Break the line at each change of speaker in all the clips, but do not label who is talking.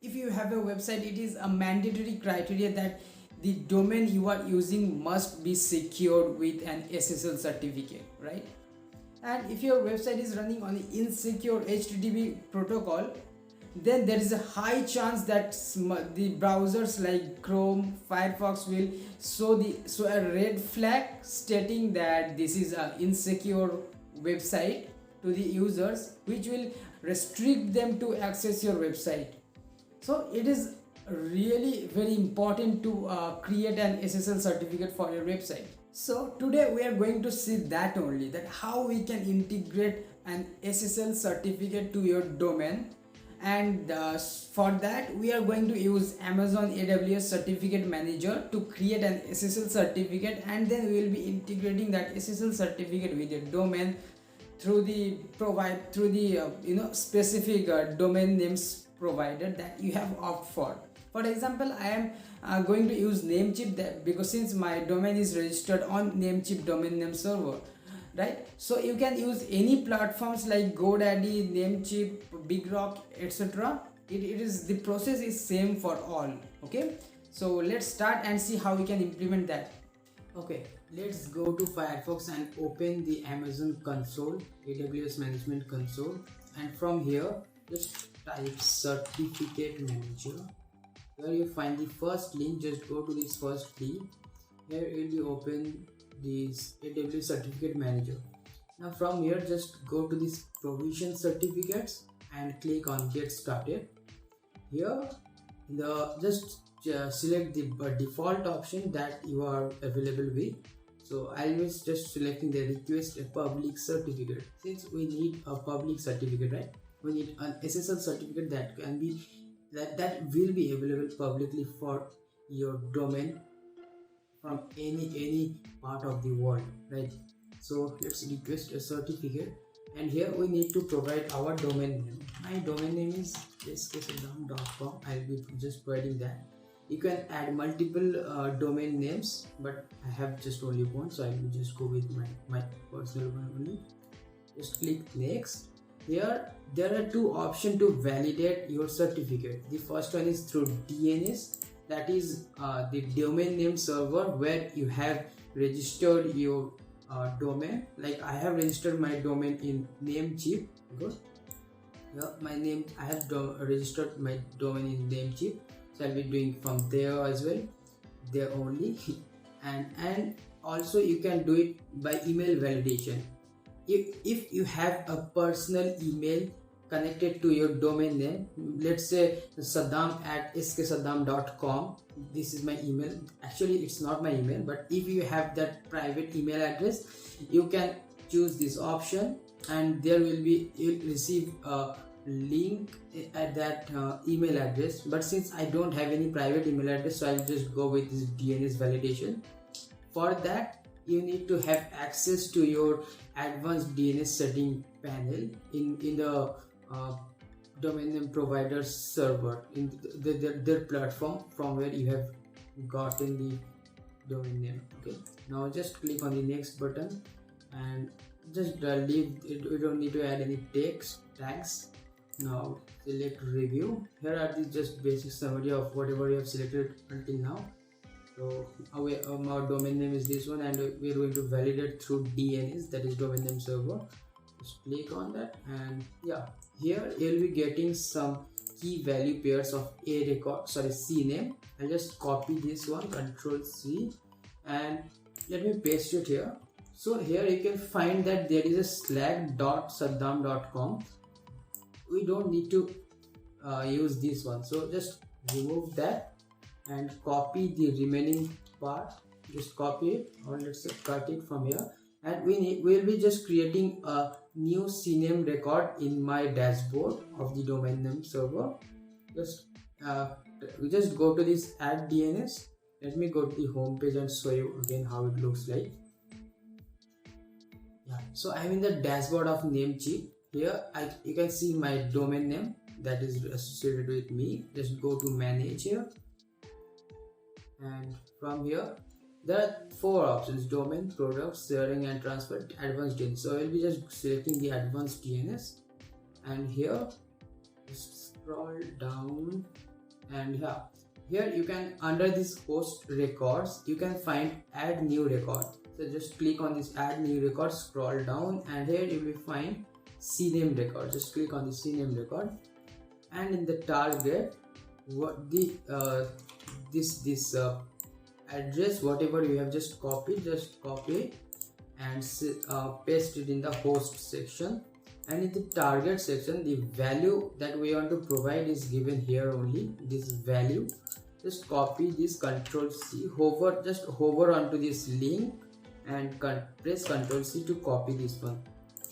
if you have a website, it is a mandatory criteria that the domain you are using must be secured with an SSL certificate, right? And if your website is running on the insecure HTTP protocol, then there is a high chance that the browsers like Chrome, Firefox will show a red flag stating that this is an insecure website to the users, which will restrict them to access your website. So it is really very important to create an SSL certificate for your website. So today we are going to see that only, that how we can integrate an SSL certificate to your domain. And for that we are going to use Amazon AWS Certificate Manager to create an SSL certificate, and then we will be integrating that SSL certificate with your domain through the specific domain names provided that you have opted for. For example, I am going to use Namecheap, because since my domain is registered on Namecheap domain name server, right? So you can use any platforms like GoDaddy, Namecheap, BigRock, etc. It is, the process is same for all. Okay, so let's start and see how we can implement that. Okay, let's go to Firefox and open the Amazon console, AWS management console, and from here just type certificate manager. Here you find the first link, just go to this first link. Here it will open this AWS certificate manager. Now from here just go to this provision certificates and click on get started. Here just select the default option that you are available with. So I was just selecting the request a public certificate, since we need a public certificate, right? We need an SSL certificate that can be that will be available publicly for your domain from any part of the world, right? So let's request a certificate, and here we need to provide our domain name. My domain name is sksaddam.com. I'll be just providing that. You can add multiple domain names, but I have just only one, so I will just go with my personal one only. Just click next. Here there are two options to validate your certificate. The first one is through DNS, that is the domain name server where you have registered your domain. Like I have registered my domain in Namecheap. Good. Here my name, I have registered my domain in Namecheap, so I'll be doing from there as well, there only. and also you can do it by email validation. If you have a personal email connected to your domain name, let's say saddam@sksaddam.com, this is my email. Actually it's not my email, but if you have that private email address, you can choose this option, and there will be, you'll receive a link at that email address. But since I don't have any private email address, so I'll just go with this DNS validation. For that you need to have access to your advanced DNS setting panel in the domain name provider server, in their platform from where you have gotten the domain name. Okay, now just click on the next button and just leave it. We don't need to add any text tags. Now select review. Here are the just basic summary of whatever you have selected until now. So our domain name is this one, and we are going to validate through DNS, that is domain name server. Just click on that, and yeah, here you'll be getting some key value pairs of CNAME. I'll just copy this one, Control C, and let me paste it here. So here you can find that there is a slack.saddam.com. We don't need to use this one, so just remove that and copy the remaining part. Just copy it, or let's say cut it from here, and we'll be just creating a new CNAME record in my dashboard of the domain name server. Just we just go to this add DNS. Let me go to the home page and show you again how it looks like. Yeah, so I'm in the dashboard of Namecheap. Here you can see my domain name that is associated with me. Just go to manage here, and from here there are four options: domain, products, sharing and transfer, advanced DNS. So I will be just selecting the advanced DNS, and here just scroll down, and yeah, here you can, under this host records, you can find add new record. So just click on this add new record, scroll down, and here you will find cname record. Just click on the cname record, and in the target, what the this address, whatever you have just copied, just copy and paste it in the host section. And in the target section, the value that we want to provide is given here only, this value. Just copy this, Ctrl C, hover, just hover onto this link and press Ctrl C to copy this one.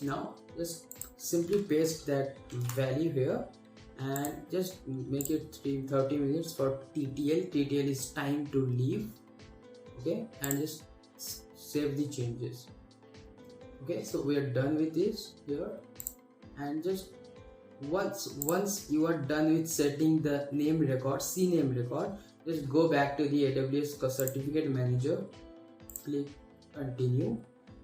Now just simply paste that value here and just make it 30 minutes for TTL. TTL is time to leave. Okay, and just save the changes. Okay, so we are done with this here. And just once you are done with setting the name record, cname record, just go back to the AWS certificate manager, click continue,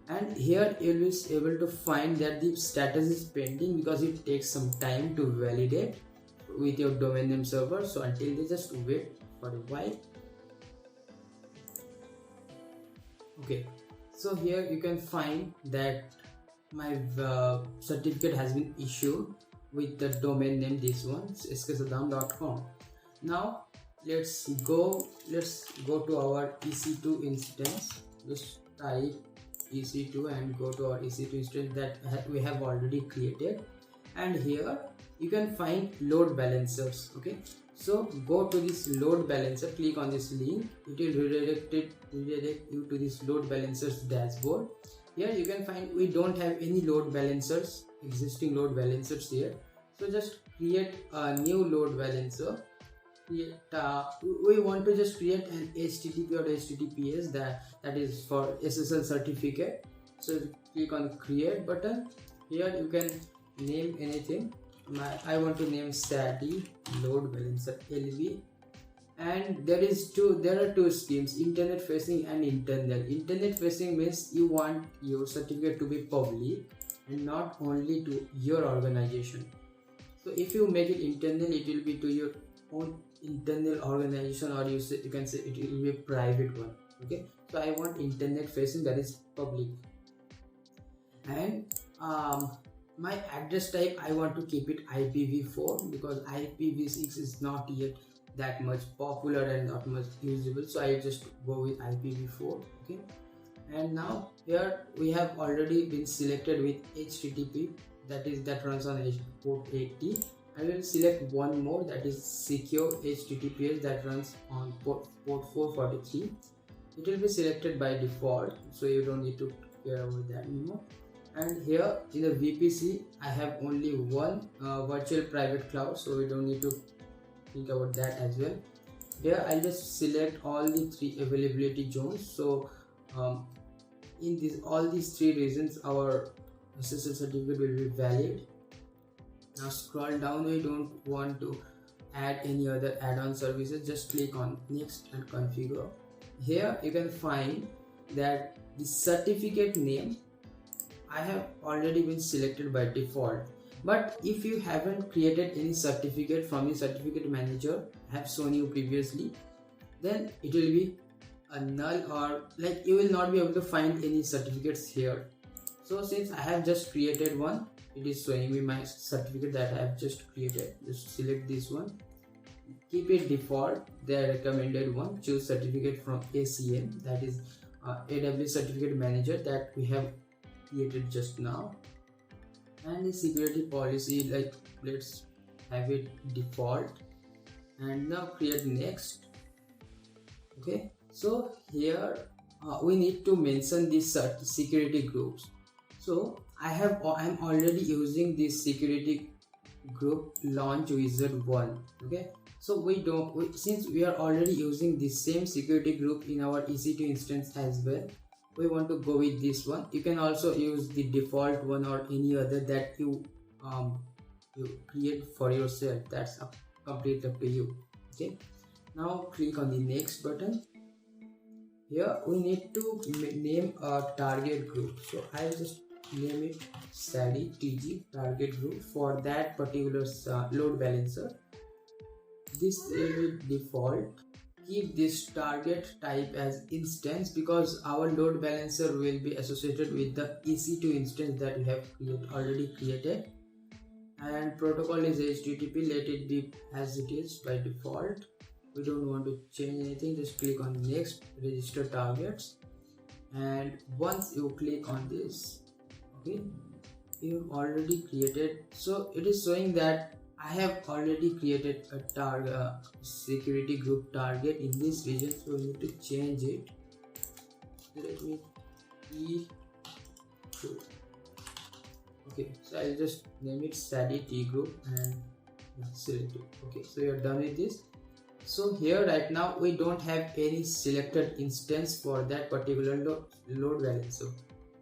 and here you will be able to find that the status is pending because it takes some time to validate with your domain name server. So until they, just wait for a while. Okay, so here you can find that my certificate has been issued with the domain name, this one, sksaddam.com. Now let's go to our EC2 instance. Just type EC2 and go to our EC2 instance that we have already created, and here you can find load balancers. Okay, so go to this load balancer, click on this link, it will redirect you to this load balancers dashboard. Here you can find we don't have any load balancers, existing load balancers here. So just create a new load balancer. We want to just create an HTTP or HTTPS that is for SSL certificate. So click on create button. Here you can name anything. I want to name SATI load balancer LB. And there are two schemes, internet facing and internal. Internet facing means you want your certificate to be public and not only to your organization. So if you make it internal, it will be to your own internal organization, or you can say it will be a private one. Okay, so I want internet facing, that is public. And my address type, I want to keep it IPv4 because IPv6 is not yet that much popular and not much usable, so I just go with IPv4. Okay, and now here we have already been selected with HTTP, that runs on port 80. I will select one more, that is secure HTTPS, that runs on port 443. It will be selected by default, so you don't need to care about that anymore. And here in the VPC, I have only one virtual private cloud, so we don't need to think about that as well. Here I'll just select all the 3 availability zones. So in all these 3 regions, our SSL certificate will be valid. Now scroll down, we don't want to add any other add-on services, just click on next and configure. Here you can find that the certificate name I have already been selected by default, but if you haven't created any certificate from the certificate manager I have shown you previously, then it will be a null, or like you will not be able to find any certificates here. So since I have just created one, it is showing me my certificate that I have just created. Just select this one, keep it default, the recommended one. Choose certificate from ACM, that is AWS Certificate Manager that we have created just now. And the security policy, like let's have it default, and now create next. Okay, so here we need to mention these security groups. So I'm already using this security group launch wizard 1. Okay, so since we are already using the same security group in our EC2 instance as well, we want to go with this one. You can also use the default one or any other that you create for yourself. That's completely up to you. Okay, now click on the next button. Here we need to name a target group, so I'll just name it SATI TG target group for that particular load balancer. this will be default. Keep this target type as instance because our load balancer will be associated with the EC2 instance that we have already created. And protocol is HTTP, let it be as it is by default. We don't want to change anything, just click on next, register targets. And once you click on this, okay, you've already created, so it is showing that I have already created a target security group target in this region, so we need to change it. Let me T2. Okay, so I'll just name it SADI T group and select it. Okay, so you're done with this. So here right now we don't have any selected instance for that particular load balancer.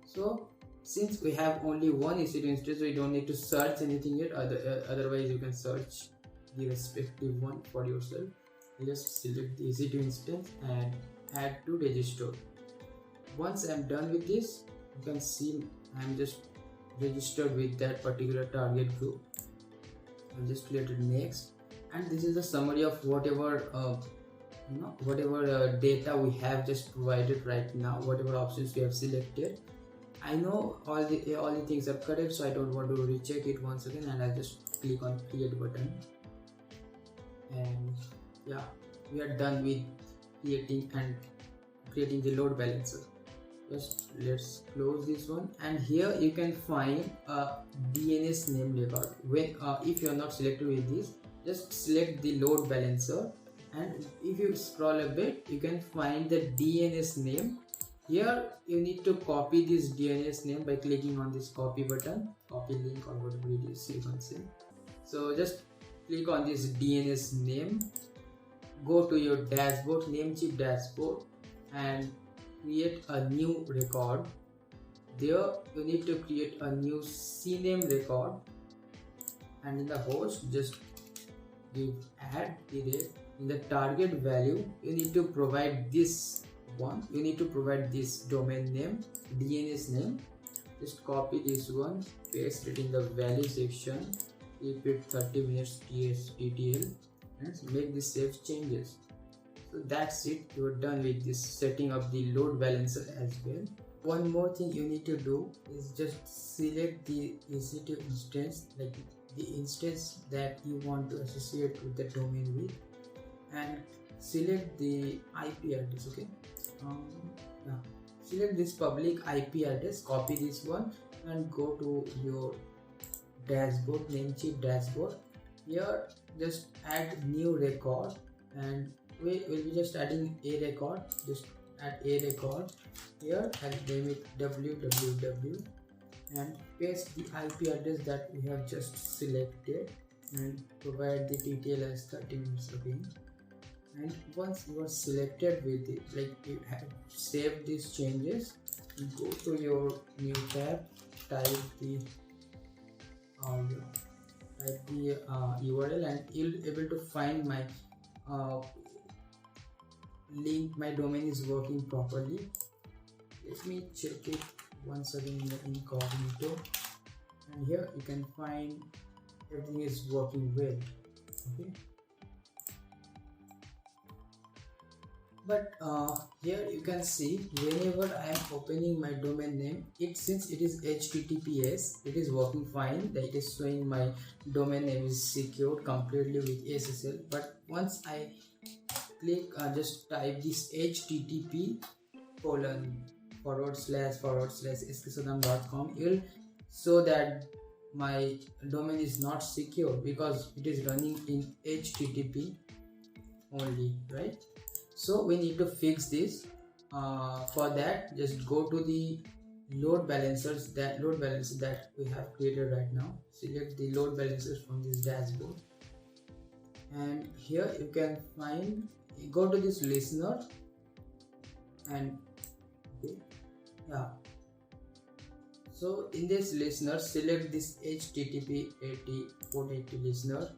So since we have only one EC2 instance, we don't need to search anything yet. Otherwise you can search the respective one for yourself. You just select the EC2 instance and add to register. Once I'm done with this, you can see I'm just registered with that particular target group. I'll just click next, and this is the summary of whatever data we have just provided right now, whatever options we have selected. I know all the things are correct, so I don't want to recheck it once again, and I'll just click on create button. And yeah, we are done with creating the load balancer. Just let's close this one, and here you can find a DNS name record. When if you are not selected with this, just select the load balancer, and if you scroll a bit, you can find the DNS name. Here you need to copy this DNS name by clicking on this copy button, copy link or whatever it is you can say. So just click on this DNS name, go to your dashboard, Namecheap dashboard, and create a new record. There you need to create a new CNAME record, and in the host just give add direct. In the target value you need to provide this one, you need to provide this domain name, DNS name. Just copy this one, paste it in the value section, keep it 30 minutes TTL, and make the save changes. So that's it, you're done with this setting of the load balancer as well. One more thing you need to do is just select the EC2 instance, like the instance that you want to associate with the domain with, and select the IP address. Okay, select this public IP address, copy this one, and go to your dashboard, Namecheap dashboard. Here just add new record, and we will be just adding a record. Just add a record here and name it www, and paste the IP address that we have just selected, and provide the detail as 30 minutes again. And once you are selected with it, like you have saved these changes, go to your new tab, type the URL, and you'll be able to find my link. My domain is working properly. Let me check it once again in the incognito, and here you can find everything is working well. Okay, but here you can see whenever I am opening my domain name, since it is HTTPS, it is working fine. That is showing my domain name is secured completely with SSL. But once I click, just type this http://sksadam.com, you'll show that my domain is not secure because it is running in HTTP only, right? So we need to fix this. For that, just go to the load balancers, that we have created right now. Select the load balancers from this dashboard, and here you can find, go to this listener, and so in this listener, select this HTTP 480 listener,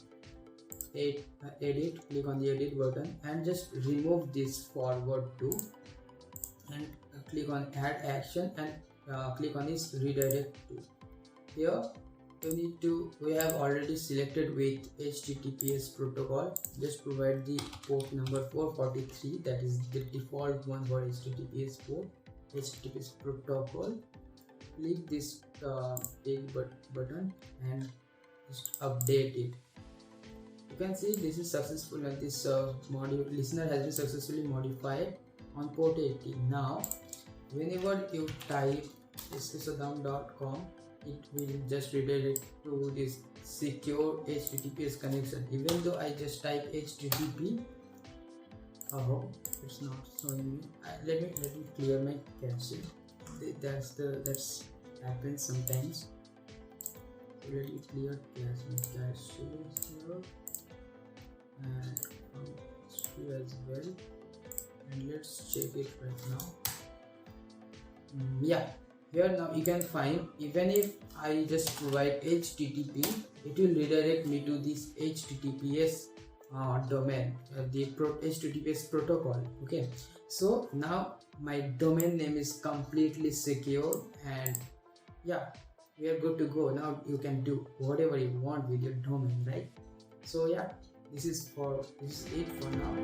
edit, click on the edit button, and just remove this forward to, and click on add action, and click on this redirect to. Here we have already selected with HTTPS protocol. Just provide the port number 443, that is the default one for HTTPS port, HTTPS protocol. Click this take button and just update it. You can see this is successful, and this module listener has been successfully modified on port 80. Now whenever you type ssadam.com, it will just redirect to this secure HTTPS connection. Even though I just type HTTP, oh, it's not showing me. Let me clear my cache. That's happens sometimes. So let me clear cache here and history as well, and let's check it right now. Yeah, here now you can find, even if I just provide HTTP, it will redirect me to this HTTPS domain, the HTTPS protocol. Okay, so now my domain name is completely secure, and yeah, we are good to go. Now you can do whatever you want with your domain, right? So yeah, this is it for now.